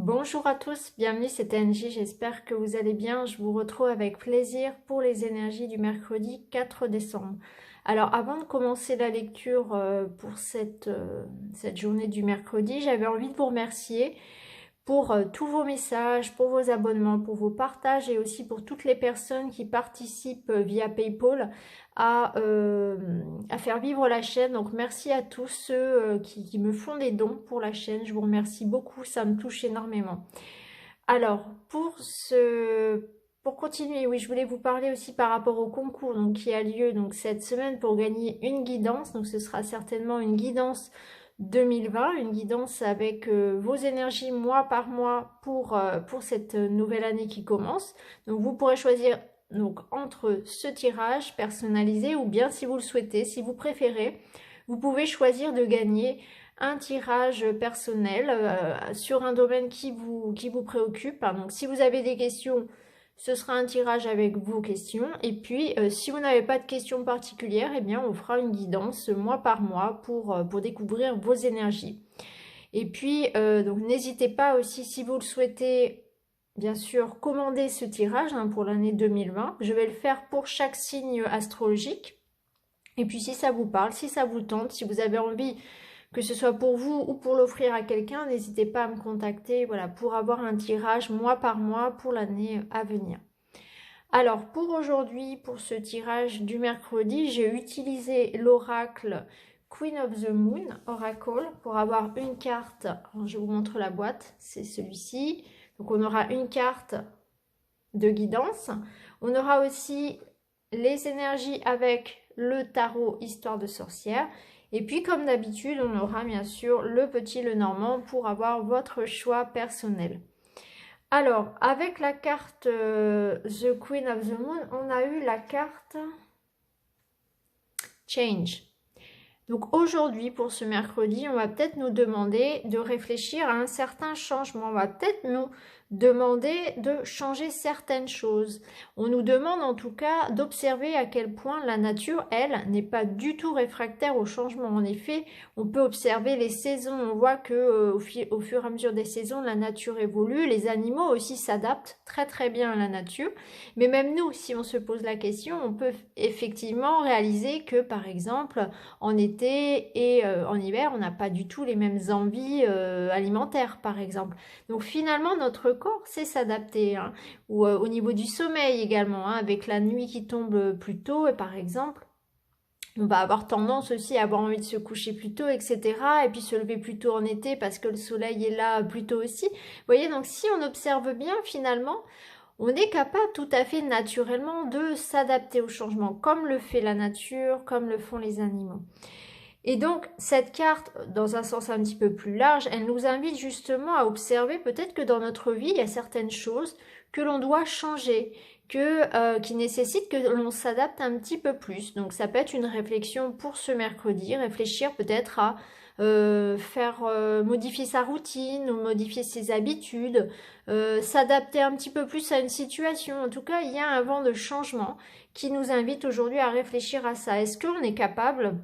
Bonjour à tous, bienvenue, c'est Angie, j'espère que vous allez bien. Je vous retrouve avec plaisir pour les énergies du mercredi 4 décembre. Alors avant de commencer la lecture pour cette journée du mercredi, j'avais envie de vous remercier pour tous vos messages, pour vos abonnements, pour vos partages et aussi pour toutes les personnes qui participent via PayPal à faire vivre la chaîne. Donc merci à tous ceux qui me font des dons pour la chaîne. Je vous remercie beaucoup, ça me touche énormément. Alors, pour continuer, oui, je voulais vous parler aussi par rapport au concours donc, qui a lieu donc, cette semaine pour gagner une guidance. Donc ce sera certainement une guidance 2020, une guidance avec vos énergies mois par mois pour cette nouvelle année qui commence. Donc vous pourrez choisir donc, entre ce tirage personnalisé ou bien si vous le souhaitez, si vous préférez, vous pouvez choisir de gagner un tirage personnel sur un domaine qui vous préoccupe. Donc si vous avez des questions, ce sera un tirage avec vos questions. Et puis si vous n'avez pas de questions particulières, eh bien on fera une guidance mois par mois pour découvrir vos énergies. Et puis donc n'hésitez pas aussi si vous le souhaitez, bien sûr, commander ce tirage pour l'année 2020. Je vais le faire pour chaque signe astrologique. Et puis si ça vous parle, si ça vous tente, si vous avez envie que ce soit pour vous ou pour l'offrir à quelqu'un, n'hésitez pas à me contacter voilà, pour avoir un tirage mois par mois pour l'année à venir. Alors pour aujourd'hui, pour ce tirage du mercredi, j'ai utilisé l'oracle Queen of the Moon Oracle pour avoir une carte. Alors, je vous montre la boîte, c'est celui-ci. Donc on aura une carte de guidance. On aura aussi les énergies avec le tarot Histoire de sorcière. Et puis comme d'habitude, on aura bien sûr le petit Lenormand pour avoir votre choix personnel. Alors, avec la carte The Queen of the Moon, on a eu la carte Change. Donc aujourd'hui, pour ce mercredi, on va peut-être nous demander de réfléchir à un certain changement. On va peut-être nous demander de changer certaines choses. On nous demande en tout cas d'observer à quel point la nature, elle, n'est pas du tout réfractaire au changement. En effet, on peut observer les saisons. On voit que au fur et à mesure des saisons, la nature évolue. Les animaux aussi s'adaptent très très bien à la nature. Mais même nous, si on se pose la question, on peut effectivement réaliser que, par exemple, en été et en hiver, on n'a pas du tout les mêmes envies alimentaires, par exemple. Donc finalement, notre corps sait s'adapter. Ou au niveau du sommeil également, avec la nuit qui tombe plus tôt, et par exemple, on va avoir tendance aussi à avoir envie de se coucher plus tôt, etc. Et puis se lever plus tôt en été parce que le soleil est là plus tôt aussi. Vous voyez, donc si on observe bien, finalement, on est capable tout à fait naturellement de s'adapter au changement, comme le fait la nature, comme le font les animaux. Et donc, cette carte, dans un sens un petit peu plus large, elle nous invite justement à observer peut-être que dans notre vie, il y a certaines choses que l'on doit changer, qui nécessitent que l'on s'adapte un petit peu plus. Donc, ça peut être une réflexion pour ce mercredi, réfléchir peut-être à modifier sa routine ou modifier ses habitudes, s'adapter un petit peu plus à une situation. En tout cas, il y a un vent de changement qui nous invite aujourd'hui à réfléchir à ça. Est-ce qu'on est capable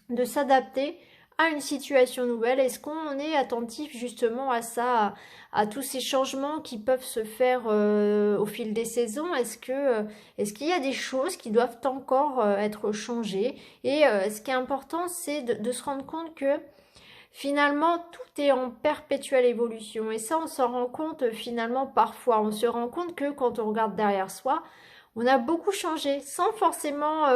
de s'adapter à une situation nouvelle? Est-ce qu'on est attentif justement à ça, à tous ces changements qui peuvent se faire au fil des saisons? Est-ce qu'il y a des choses qui doivent encore être changées? Et ce qui est important, c'est de se rendre compte que finalement, tout est en perpétuelle évolution. Et ça, on s'en rend compte finalement parfois. On se rend compte que quand on regarde derrière soi, on a beaucoup changé sans forcément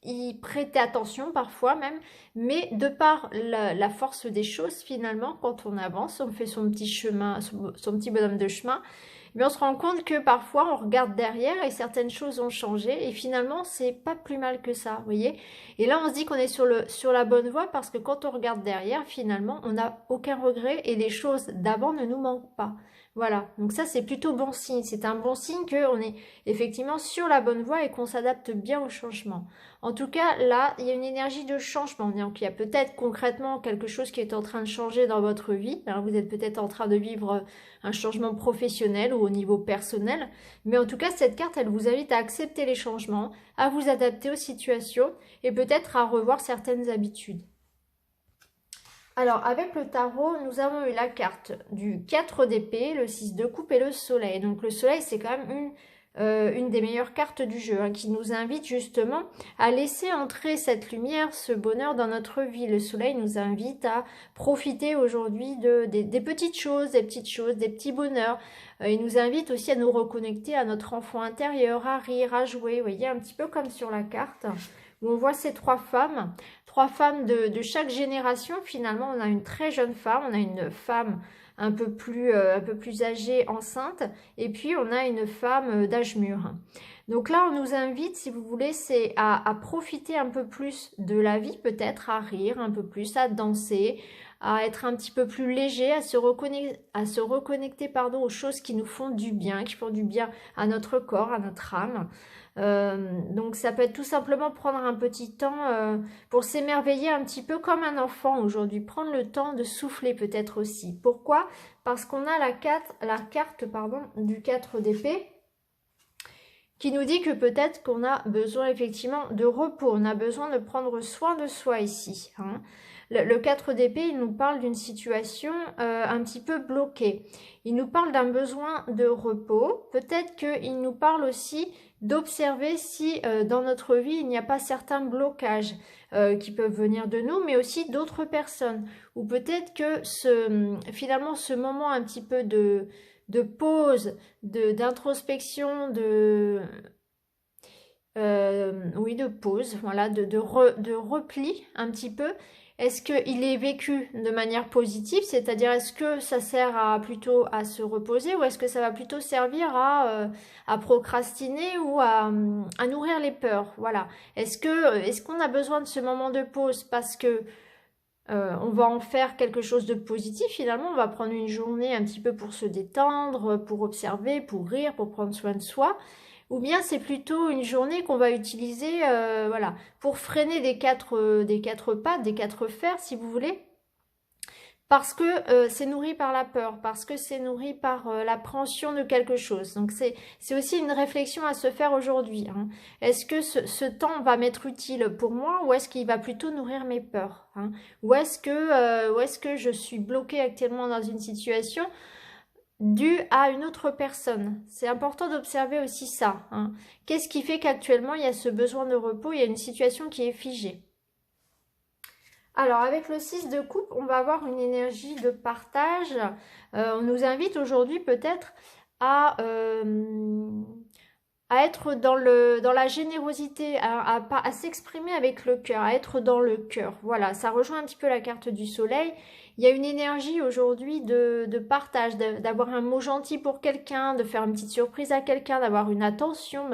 y prêter attention parfois même, mais de par la force des choses finalement, quand on avance, on fait son petit chemin, son petit bonhomme de chemin, mais on se rend compte que parfois on regarde derrière et certaines choses ont changé et finalement c'est pas plus mal que ça, vous voyez. Et là on se dit qu'on est sur la bonne voie parce que quand on regarde derrière, finalement on n'a aucun regret et les choses d'avant ne nous manquent pas. Voilà, donc ça c'est plutôt bon signe, c'est un bon signe qu'on est effectivement sur la bonne voie et qu'on s'adapte bien au changement. En tout cas, là, il y a une énergie de changement. Donc, il y a peut-être concrètement quelque chose qui est en train de changer dans votre vie. Alors, vous êtes peut-être en train de vivre un changement professionnel ou au niveau personnel. Mais en tout cas, cette carte, elle vous invite à accepter les changements, à vous adapter aux situations et peut-être à revoir certaines habitudes. Alors, avec le tarot, nous avons eu la carte du 4 d'épée, le 6 de coupe et le soleil. Donc, le soleil, c'est quand même une des meilleures cartes du jeu, hein, qui nous invite justement à laisser entrer cette lumière, ce bonheur dans notre vie. Le soleil nous invite à profiter aujourd'hui des petites choses, des petits bonheurs. Il nous invite aussi à nous reconnecter à notre enfant intérieur, à rire, à jouer. Vous voyez, un petit peu comme sur la carte, où on voit ces trois femmes de chaque génération. Finalement, on a une très jeune femme, on a une femme un peu plus âgée, enceinte, et puis on a une femme d'âge mûr. Donc là, on nous invite, si vous voulez, c'est à profiter un peu plus de la vie, peut-être, à rire un peu plus, à danser, à être un petit peu plus léger, à se reconnecter, pardon, aux choses qui nous font du bien, qui font du bien à notre corps, à notre âme. Donc ça peut être tout simplement prendre un petit temps pour s'émerveiller un petit peu comme un enfant aujourd'hui, prendre le temps de souffler peut-être aussi. Pourquoi? Parce qu'on a la carte pardon, du 4 d'épée qui nous dit que peut-être qu'on a besoin effectivement de repos, on a besoin de prendre soin de soi ici. Hein. Le 4 d'épée, il nous parle d'une situation un petit peu bloquée. Il nous parle d'un besoin de repos. Peut-être qu'il nous parle aussi d'observer si dans notre vie, il n'y a pas certains blocages qui peuvent venir de nous, mais aussi d'autres personnes. Ou peut-être que finalement, ce moment un petit peu de pause, d'introspection, oui, de pause, voilà, de repli un petit peu. Est-ce qu'il est vécu de manière positive, c'est-à-dire est-ce que ça sert plutôt à se reposer ou est-ce que ça va plutôt servir à procrastiner ou à nourrir les peurs, voilà. Est-ce qu'on a besoin de ce moment de pause parce que on va en faire quelque chose de positif finalement, on va prendre une journée un petit peu pour se détendre, pour observer, pour rire, pour prendre soin de soi, ou bien c'est plutôt une journée qu'on va utiliser voilà, pour freiner des quatre pattes, des quatre fers si vous voulez, parce que c'est nourri par la peur, parce que c'est nourri par l'appréhension de quelque chose. Donc c'est aussi une réflexion à se faire aujourd'hui. Hein. Est-ce que ce temps va m'être utile pour moi ou est-ce qu'il va plutôt nourrir mes peurs, hein. Ou est-ce que je suis bloquée actuellement dans une situation due à une autre personne? C'est important d'observer aussi ça. Hein. Qu'est-ce qui fait qu'actuellement il y a ce besoin de repos, il y a une situation qui est figée? Alors, avec le 6 de coupe, on va avoir une énergie de partage. On nous invite aujourd'hui peut-être à être dans la générosité, à s'exprimer avec le cœur, à être dans le cœur. Voilà, ça rejoint un petit peu la carte du soleil. Il y a une énergie aujourd'hui de partage, d'avoir un mot gentil pour quelqu'un, de faire une petite surprise à quelqu'un, d'avoir une attention.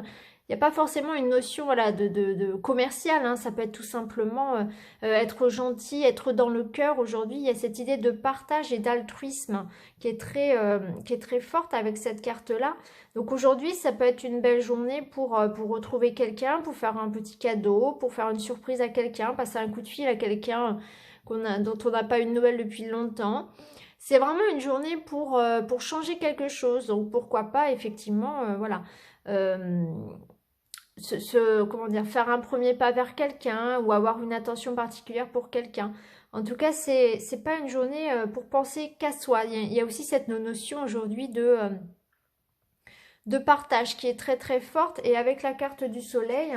Il n'y a pas forcément une notion voilà, de commercial, hein. Ça peut être tout simplement être gentil, être dans le cœur. Aujourd'hui, il y a cette idée de partage et d'altruisme qui est très forte avec cette carte-là. Donc aujourd'hui, ça peut être une belle journée pour retrouver quelqu'un, pour faire un petit cadeau, pour faire une surprise à quelqu'un, passer un coup de fil à quelqu'un dont on n'a pas eu de nouvelles depuis longtemps. C'est vraiment une journée pour changer quelque chose. Donc pourquoi pas, effectivement, voilà. Comment dire, faire un premier pas vers quelqu'un ou avoir une attention particulière pour quelqu'un. En tout cas, c'est pas une journée pour penser qu'à soi. Il y a aussi cette notion aujourd'hui de partage qui est très très forte, et avec la carte du soleil,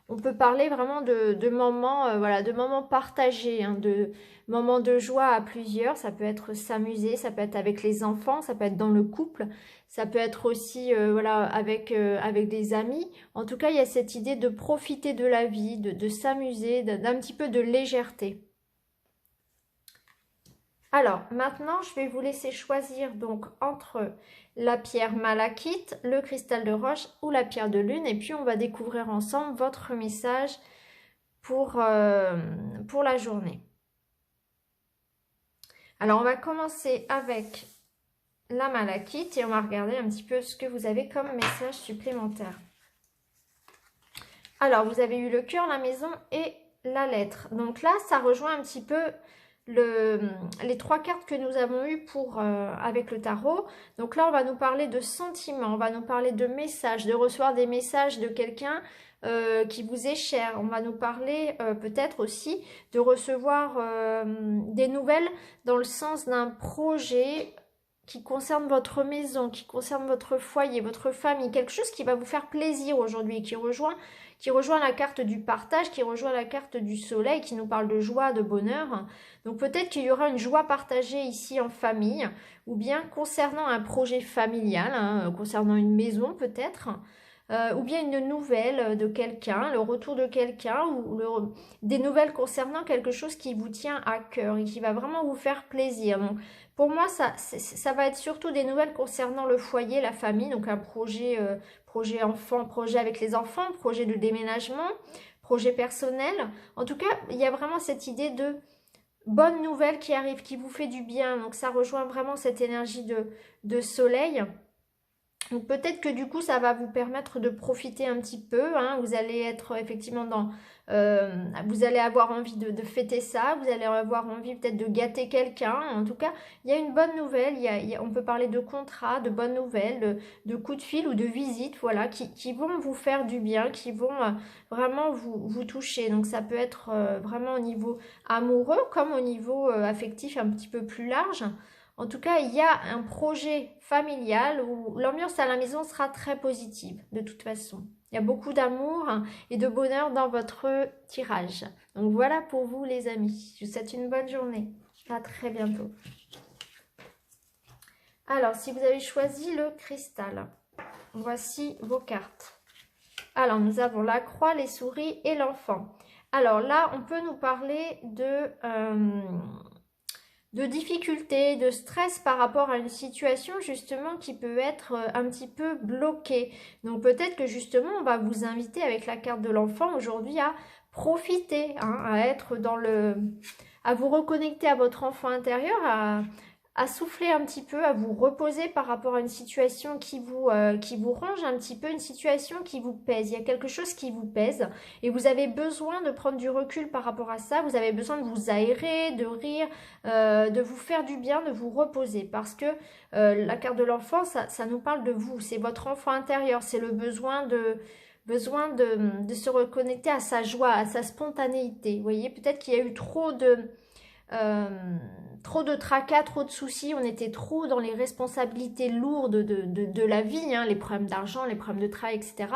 on peut parler vraiment de moments, voilà, de moments partagés, hein, de moments de joie à plusieurs. Ça peut être s'amuser, ça peut être avec les enfants, ça peut être dans le couple, ça peut être aussi voilà, avec des amis. En tout cas, il y a cette idée de profiter de la vie, de s'amuser, d'un petit peu de légèreté. Alors, maintenant, je vais vous laisser choisir donc entre la pierre malachite, le cristal de roche ou la pierre de lune. Et puis, on va découvrir ensemble votre message pour la journée. Alors, on va commencer avec la malachite et on va regarder un petit peu ce que vous avez comme message supplémentaire. Alors, vous avez eu le cœur, la maison et la lettre. Donc là, ça rejoint un petit peu les trois cartes que nous avons eues avec le tarot. Donc là, on va nous parler de sentiments, on va nous parler de messages, de recevoir des messages de quelqu'un qui vous est cher. On va nous parler peut-être aussi de recevoir des nouvelles dans le sens d'un projet qui concerne votre maison, qui concerne votre foyer, votre famille, quelque chose qui va vous faire plaisir aujourd'hui, qui rejoint la carte du partage, qui rejoint la carte du soleil, qui nous parle de joie, de bonheur. Donc peut-être qu'il y aura une joie partagée ici en famille, ou bien concernant un projet familial, hein, concernant une maison peut-être, ou bien une nouvelle de quelqu'un, le retour de quelqu'un, ou des nouvelles concernant quelque chose qui vous tient à cœur et qui va vraiment vous faire plaisir. Donc pour moi, ça va être surtout des nouvelles concernant le foyer, la famille, donc un projet enfant, projet avec les enfants, projet de déménagement, projet personnel. En tout cas, il y a vraiment cette idée de bonne nouvelle qui arrive, qui vous fait du bien. Donc ça rejoint vraiment cette énergie de soleil. Donc peut-être que du coup ça va vous permettre de profiter un petit peu, hein. Vous allez être effectivement vous allez avoir envie de fêter ça, vous allez avoir envie peut-être de gâter quelqu'un. En tout cas, il y a une bonne nouvelle, on peut parler de contrat, de bonnes nouvelles, de coups de fil ou de visites, voilà, qui vont vous faire du bien, qui vont vraiment vous toucher. Donc ça peut être vraiment au niveau amoureux comme au niveau affectif un petit peu plus large. En tout cas, il y a un projet familial où l'ambiance à la maison sera très positive, de toute façon. Il y a beaucoup d'amour et de bonheur dans votre tirage. Donc voilà pour vous les amis. Je vous souhaite une bonne journée. À très bientôt. Alors, si vous avez choisi le cristal, voici vos cartes. Alors, nous avons la croix, les souris et l'enfant. Alors là, on peut nous parler de difficultés, de stress par rapport à une situation justement qui peut être un petit peu bloquée. Donc peut-être que justement on va vous inviter avec la carte de l'enfant aujourd'hui à profiter, hein, à être à vous reconnecter à votre enfant intérieur, à souffler un petit peu, à vous reposer par rapport à une situation qui vous ronge un petit peu, une situation qui vous pèse. Il y a quelque chose qui vous pèse et vous avez besoin de prendre du recul par rapport à ça. Vous avez besoin de vous aérer, de rire, de vous faire du bien, de vous reposer parce que la carte de l'enfant, ça nous parle de vous. C'est votre enfant intérieur, c'est le besoin de se reconnecter à sa joie, à sa spontanéité. Vous voyez, peut-être qu'il y a eu trop de tracas, trop de soucis, on était trop dans les responsabilités lourdes de la vie, hein, les problèmes d'argent, les problèmes de travail, etc.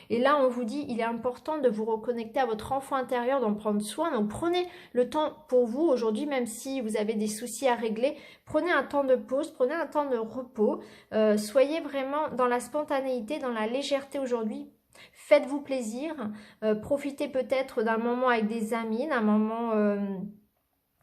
Et là, on vous dit, il est important de vous reconnecter à votre enfant intérieur, d'en prendre soin. Donc, prenez le temps pour vous aujourd'hui, même si vous avez des soucis à régler. Prenez un temps de pause, prenez un temps de repos. Soyez vraiment dans la spontanéité, dans la légèreté aujourd'hui. Faites-vous plaisir. Profitez peut-être d'un moment avec des amis, d'un moment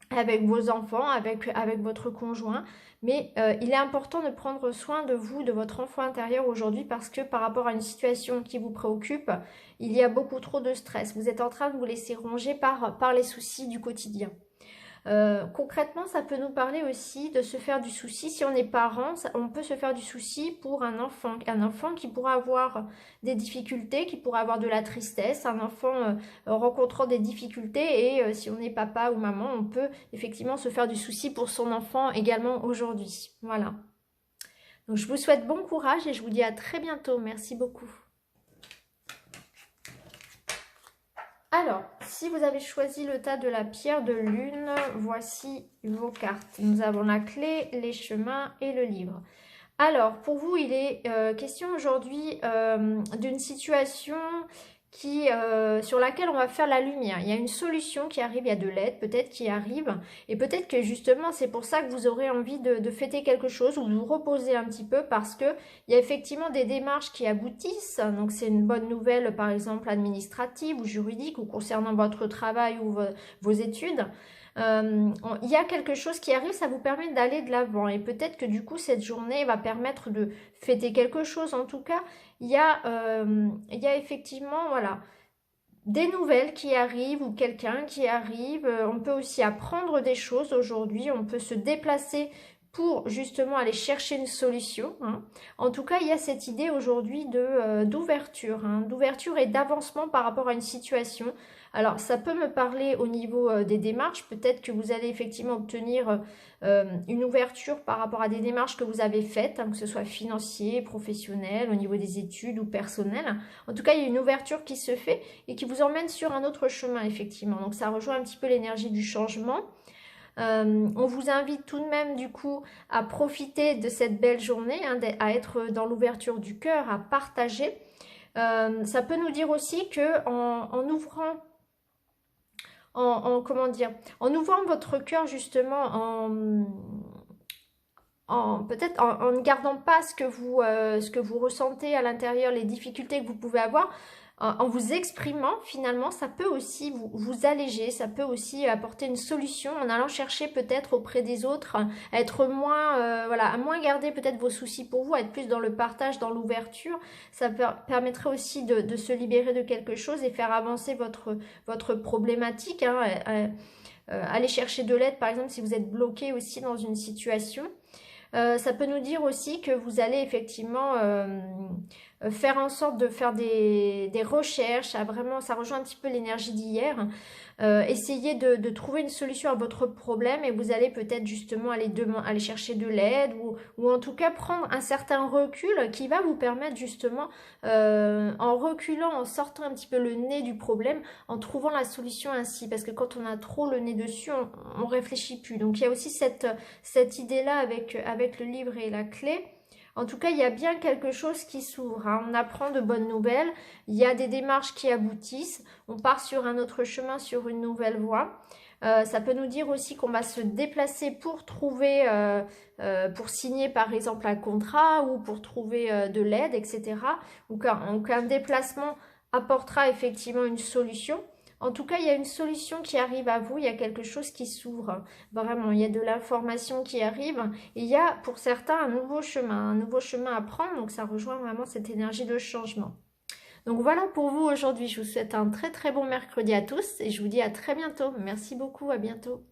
avec vos enfants, avec votre conjoint. Mais il est important de prendre soin de vous, de votre enfant intérieur aujourd'hui parce que par rapport à une situation qui vous préoccupe, il y a beaucoup trop de stress. Vous êtes en train de vous laisser ronger par les soucis du quotidien. Concrètement, ça peut nous parler aussi de se faire du souci. Si on est parent, on peut se faire du souci pour un enfant qui pourra avoir des difficultés, qui pourra avoir de la tristesse, un enfant rencontrant des difficultés et si on est papa ou maman, on peut effectivement se faire du souci pour son enfant également aujourd'hui. Voilà. Donc je vous souhaite bon courage et je vous dis à très bientôt. Merci beaucoup. Alors, si vous avez choisi le tas de la pierre de lune, voici vos cartes. Nous avons la clé, les chemins et le livre. Alors, pour vous, il est question aujourd'hui d'une situation sur laquelle on va faire la lumière. Il y a une solution qui arrive, il y a de l'aide peut-être qui arrive. Et peut-être que justement, c'est pour ça que vous aurez envie de fêter quelque chose ou de vous reposer un petit peu parce qu'il y a effectivement des démarches qui aboutissent. Donc, c'est une bonne nouvelle, par exemple, administrative ou juridique ou concernant votre travail ou vos études. Il y a quelque chose qui arrive, ça vous permet d'aller de l'avant et peut-être que du coup cette journée va permettre de fêter quelque chose. En tout cas, il y a effectivement voilà, des nouvelles qui arrivent ou quelqu'un qui arrive. On peut aussi apprendre des choses aujourd'hui, on peut se déplacer pour justement aller chercher une solution, hein. En tout cas, il y a cette idée aujourd'hui d'ouverture, hein, d'ouverture et d'avancement par rapport à une situation. Alors, ça peut me parler au niveau des démarches. Peut-être que vous allez effectivement obtenir une ouverture par rapport à des démarches que vous avez faites, hein, que ce soit financier, professionnel, au niveau des études ou personnel. En tout cas, il y a une ouverture qui se fait et qui vous emmène sur un autre chemin, effectivement. Donc, ça rejoint un petit peu l'énergie du changement. On vous invite tout de même du coup à profiter de cette belle journée, hein, à être dans l'ouverture du cœur, à partager. Ça peut nous dire aussi que en ouvrant comment dire, en ouvrant votre cœur justement, peut-être en ne gardant pas ce que vous ressentez à l'intérieur, les difficultés que vous pouvez avoir, en vous exprimant, finalement, ça peut aussi vous alléger, ça peut aussi apporter une solution en allant chercher peut-être auprès des autres, à être moins, voilà, à moins garder peut-être vos soucis pour vous, à être plus dans le partage, dans l'ouverture. Ça permettrait aussi de se libérer de quelque chose et faire avancer votre problématique, hein, aller chercher de l'aide, par exemple, si vous êtes bloqué aussi dans une situation. Ça peut nous dire aussi que vous allez effectivement faire en sorte de faire des recherches, ça rejoint un petit peu l'énergie d'hier, essayez de trouver une solution à votre problème et vous allez peut-être justement aller chercher de l'aide ou en tout cas prendre un certain recul qui va vous permettre justement, en reculant, en sortant un petit peu le nez du problème, en trouvant la solution ainsi, parce que quand on a trop le nez dessus, on réfléchit plus. Donc il y a aussi cette idée-là avec le livre et la clé. En tout cas, il y a bien quelque chose qui s'ouvre, hein. On apprend de bonnes nouvelles, il y a des démarches qui aboutissent, on part sur un autre chemin, sur une nouvelle voie. Ça peut nous dire aussi qu'on va se déplacer pour trouver, pour signer par exemple un contrat ou pour trouver de l'aide, etc. Donc un déplacement apportera effectivement une solution. En tout cas, il y a une solution qui arrive à vous, il y a quelque chose qui s'ouvre. Vraiment, il y a de l'information qui arrive. Et il y a pour certains un nouveau chemin à prendre. Donc ça rejoint vraiment cette énergie de changement. Donc voilà pour vous aujourd'hui. Je vous souhaite un très très bon mercredi à tous et je vous dis à très bientôt. Merci beaucoup, à bientôt.